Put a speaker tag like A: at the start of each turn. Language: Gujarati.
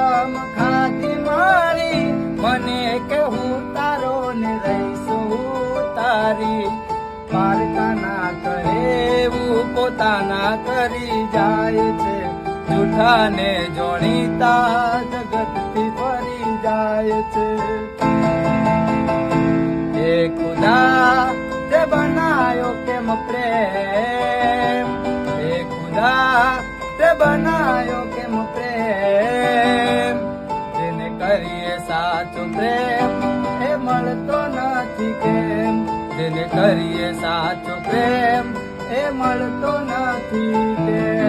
A: કસમ ખાધી મારી, મને કે હું તારો ને રહીશું તારી. પારકા ના કરે એવું પોતાના કરી જાય છે, જૂઠા ને જોણીતા જગતથી ફરી જાય છે. એ ખુદા તે બનાયો કેમ પ્રેમ, એ ખુદા તે બનાયો કેમ પ્રેમ. જેને કરીએ સાચો પ્રેમ એ મળતો નથી કેમ, જેને કરીએ સાચો પ્રેમ એ મળતો નથી કેમ.